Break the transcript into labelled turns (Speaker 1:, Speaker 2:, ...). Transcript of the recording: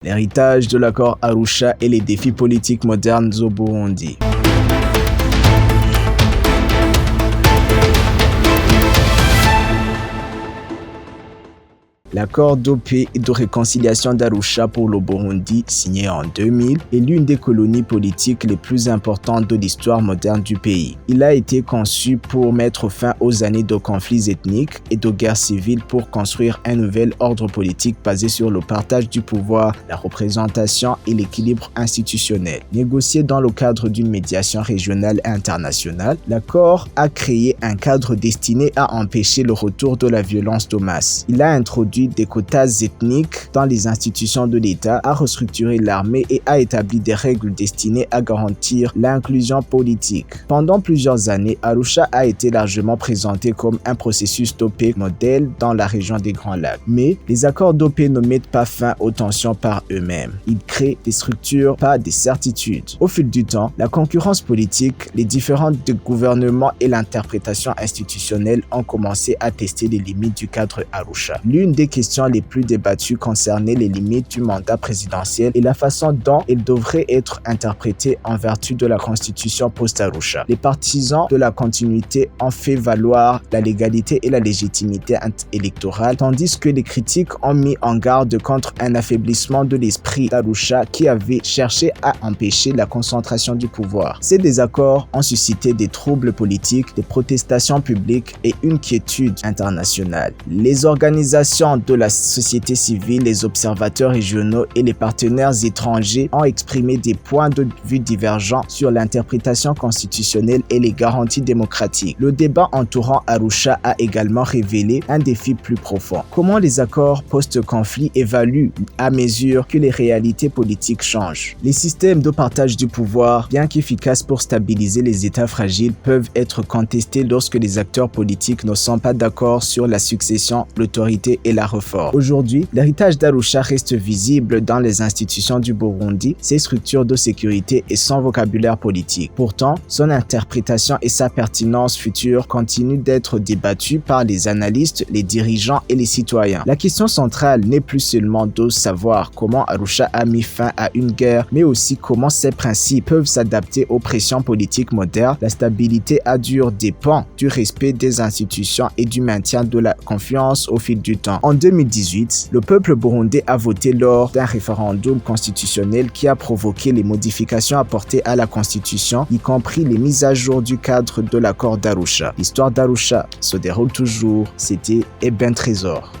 Speaker 1: L'héritage de l'accord Arusha et les défis politiques modernes au Burundi. L'accord de paix et de réconciliation d'Arusha pour le Burundi, signé en 2000, est l'une des colonies politiques les plus importantes de l'histoire moderne du pays. Il a été conçu pour mettre fin aux années de conflits ethniques et de guerres civiles pour construire un nouvel ordre politique basé sur le partage du pouvoir, la représentation et l'équilibre institutionnel. Négocié dans le cadre d'une médiation régionale et internationale, l'accord a créé un cadre destiné à empêcher le retour de la violence de masse. Il a introduit des quotas ethniques dans les institutions de l'État, a restructuré l'armée et a établi des règles destinées à garantir l'inclusion politique. Pendant plusieurs années, Arusha a été largement présenté comme un processus de paix modèle dans la région des Grands Lacs. Mais les accords de paix ne mettent pas fin aux tensions par eux-mêmes. Ils créent des structures, pas des certitudes. Au fil du temps, la concurrence politique, les différents gouvernements et l'interprétation institutionnelle ont commencé à tester les limites du cadre Arusha. L'une des questions les plus débattues concernait les limites du mandat présidentiel et la façon dont il devrait être interprété en vertu de la constitution post-Arusha. Les partisans de la continuité ont fait valoir la légalité et la légitimité électorale, tandis que les critiques ont mis en garde contre un affaiblissement de l'esprit d'Arusha qui avait cherché à empêcher la concentration du pouvoir. Ces désaccords ont suscité des troubles politiques, des protestations publiques et une quiétude internationale. Les organisations de la société civile, les observateurs régionaux et les partenaires étrangers ont exprimé des points de vue divergents sur l'interprétation constitutionnelle et les garanties démocratiques. Le débat entourant Arusha a également révélé un défi plus profond. Comment les accords post-conflit évaluent à mesure que les réalités politiques changent? Les systèmes de partage du pouvoir, bien qu'efficaces pour stabiliser les États fragiles, peuvent être contestés lorsque les acteurs politiques ne sont pas d'accord sur la succession, l'autorité et la réforme. Aujourd'hui, l'héritage d'Arusha reste visible dans les institutions du Burundi, ses structures de sécurité et son vocabulaire politique. Pourtant, son interprétation et sa pertinence future continuent d'être débattues par les analystes, les dirigeants et les citoyens. La question centrale n'est plus seulement de savoir comment Arusha a mis fin à une guerre, mais aussi comment ces principes peuvent s'adapter aux pressions politiques modernes. La stabilité à dur dépend du respect des institutions et du maintien de la confiance au fil du temps. En 2018, le peuple burundais a voté lors d'un référendum constitutionnel qui a provoqué les modifications apportées à la constitution, y compris les mises à jour du cadre de l'accord d'Arusha. L'histoire d'Arusha se déroule toujours, c'était Eben Trésor.